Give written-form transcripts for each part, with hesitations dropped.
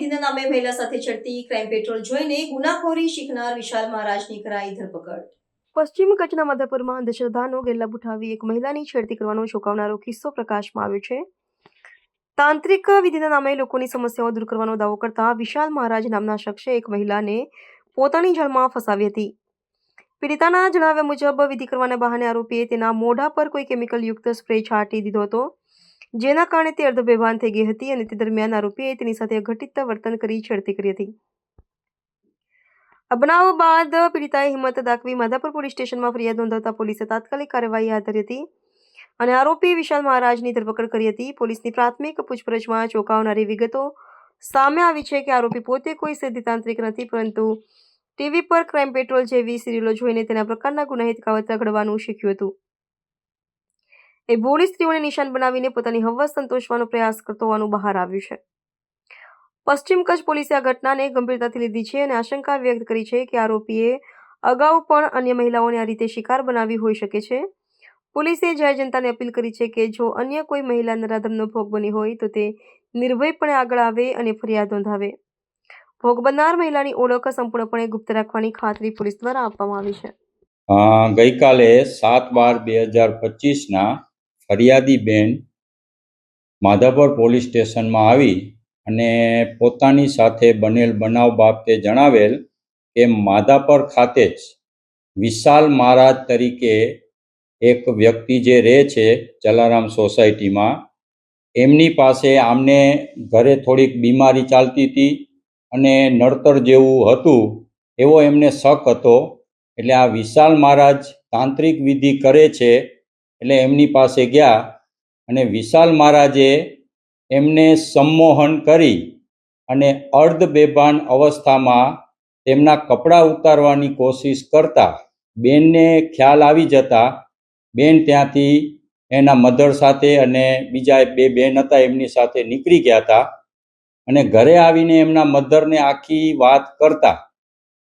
વિધિના નામે મહિલા સાથે ચડતી ક્રાઇમ પેટ્રોલ જોઈને ગુનાખોરી શીખનાર વિશાલ મહારાજની કરાઈ ધરપકડ। પશ્ચિમ કચ્છના માધાપરમાં અંધશ્રદ્ધાનો ગેરલાભ ઉઠાવી એક મહિલાની છેડતી કરવાનો ચોંકાવનારો કિસ્સો પ્રકાશમાં આવ્યો છે। તાંત્રિક વિધિના નામે લોકોની સમસ્યાઓ દૂર કરવાનો દાવો કરતા વિશાલ મહારાજ નામના શખ્સે એક મહિલાને પોતાની જાળમાં ફસાવી હતી। પીડિતાના જણાવ્યા મુજબ વિધિ કરવાના બહાને આરોપીએ તેના મોઢા પર કોઈ કેમિકલ યુક્ત સ્પ્રે છાંટી દીધો હતો, જેના કારણે તે અર્ધબેભાન થઈ ગઈ હતી અને તે દરમિયાન આરોપીએ તેની સાથે અઘટિત વર્તન કરી છેડતી કરી હતી। આ બનાવ બાદ પીડિતાએ હિંમત દાખવી માધાપર પોલીસ સ્ટેશનમાં ફરિયાદ નોંધાવતા પોલીસે તાત્કાલિક કાર્યવાહી હાથ ધરી હતી અને આરોપી વિશાલ મહારાજની ધરપકડ કરી હતી। પોલીસની પ્રાથમિક પૂછપરછમાં ચોંકાવનારી વિગતો સામે આવી છે કે આરોપી પોતે કોઈ સિદ્ધિતાંત્રિક નથી, પરંતુ ટીવી પર ક્રાઇમ પેટ્રોલ જેવી સિરિયલો જોઈને તેના પ્રકારના ગુનાહિત કાવતરા ઘડવાનું શીખ્યું હતું। એ ભોળી સ્ત્રીઓને નિશાન બનાવીને પોતાની હવસ સંતોષવાનો પ્રયાસ કરતો હોવાનું બહાર આવ્યું છે। પશ્ચિમ કચ્છ પોલીસે આ ઘટનાને ગંભીરતાથી લીધી છે અને આશંકા વ્યક્ત કરી છે કે આરોપીએ અગાઉ પણ અન્ય મહિલાઓને આ રીતે શિકાર બનાવી હોઈ શકે છે। પોલીસે જાહેર જનતાને અપીલ કરી છે કે જો અન્ય કોઈ મહિલા નરાધમનો ભોગ બની હોય તો તે નિર્ભયપણે આગળ આવે અને ફરિયાદ નોંધાવે। ભોગ બનનાર મહિલાની ઓળખ સંપૂર્ણપણે ગુપ્ત રાખવાની ખાતરી પોલીસ દ્વારા આપવામાં આવી છે। ગઈકાલે 7/12/2025 ફરિયાદી બેન માધાપર પોલીસ સ્ટેશનમાં આવી અને પોતાની સાથે બનેલ બનાવ બાબતે જણાવેલ કે માધાપર ખાતે જ વિશાલ મહારાજ તરીકે એક વ્યક્તિ જે રહે છે જલારામ સોસાયટીમાં, એમની પાસે આમને ઘરે થોડીક બીમારી ચાલતી હતી અને નડતર જેવું હતું એવો એમને શક હતો। એટલે આ વિશાલ મહારાજ તાંત્રિક વિધિ કરે છે એટલે એમની પાસે ગયા અને વિશાલ મહારાજે એમને સંમોહન કરી અને અર્ધ બેભાન અવસ્થામાં તેમના કપડાં ઉતારવાની કોશિશ કરતા બેનને ખ્યાલ આવી જતા બેન ત્યાંથી એના મધર સાથે અને બીજા બે બેન હતા એમની સાથે નીકળી ગયા હતા અને ઘરે આવીને એમના મધરને આખી વાત કરતા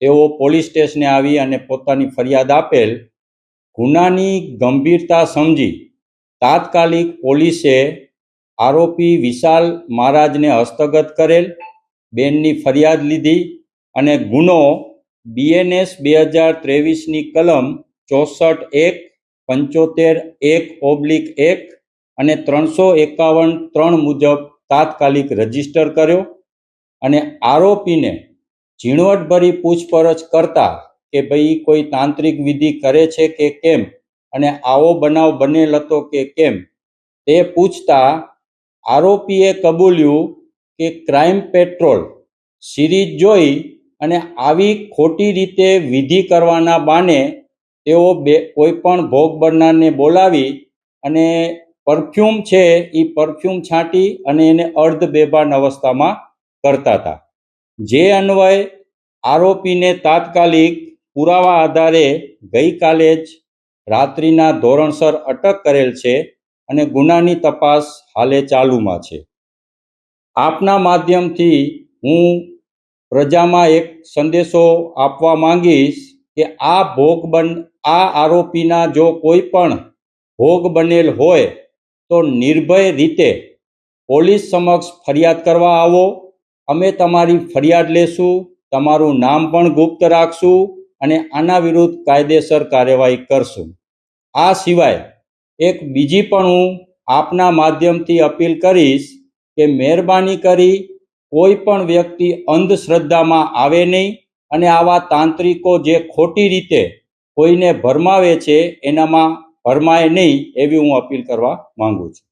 તેઓ પોલીસ સ્ટેશને આવી અને પોતાની ફરિયાદ આપેલ। ગુનાની ગંભીરતા સમજી તાત્કાલિક પોલીસે આરોપી વિશાલ મહારાજને હસ્તગત કરેલ, બેનની ફરિયાદ લીધી અને ગુનો BNS 2023ની કલમ 64(1), 75(1)(1) અને 351(3) મુજબ તાત્કાલિક રજીસ્ટર કર્યો અને આરોપીને ઝીણવટભરી પૂછપરછ કરતા કે ભાઈ કોઈ તાંત્રિક વિધિ કરે છે કે કેમ અને આવો બનાવ બનેલ હતો કે કેમ તે પૂછતા આરોપીએ કબૂલ્યું કે ક્રાઇમ પેટ્રોલ સિરીઝ જોઈ અને આવી ખોટી રીતે વિધિ કરવાના બહાને તેઓ કોઈ પણ ભોગ બનનારને બોલાવી અને પરફ્યુમ છે એ પરફ્યુમ છાંટી અને એને અર્ધ બેભાન અવસ્થામાં કરતા હતા। જે અન્વયે આરોપીને તાત્કાલિક પુરાવા આધારે ગઈકાલે જ રાત્રિના ધોરણસર અટક કરેલ છે અને ગુનાની તપાસ હાલે ચાલુમાં છે। આપના માધ્યમથી હું પ્રજામાં એક સંદેશો આપવા માંગીશ કે આ આરોપીના જો કોઈ પણ ભોગ બનેલ હોય તો નિર્ભય રીતે પોલીસ સમક્ષ ફરિયાદ કરવા આવો। અમે તમારી ફરિયાદ લેશું, તમારું નામ પણ ગુપ્ત રાખશું અને આના વિરુદ્ધ કાયદેસર કાર્યવાહી કરશું। આ સિવાય એક બીજી પણ હું આપના માધ્યમથી અપીલ કરીશ કે મહેરબાની કરી કોઈ પણ વ્યક્તિ અંધશ્રદ્ધામાં આવે નહીં અને આવા તાંત્રિકો જે ખોટી રીતે કોઈને ભરમાવે છે એનામાં ભરમાય નહીં એવી હું અપીલ કરવા માંગુ છું।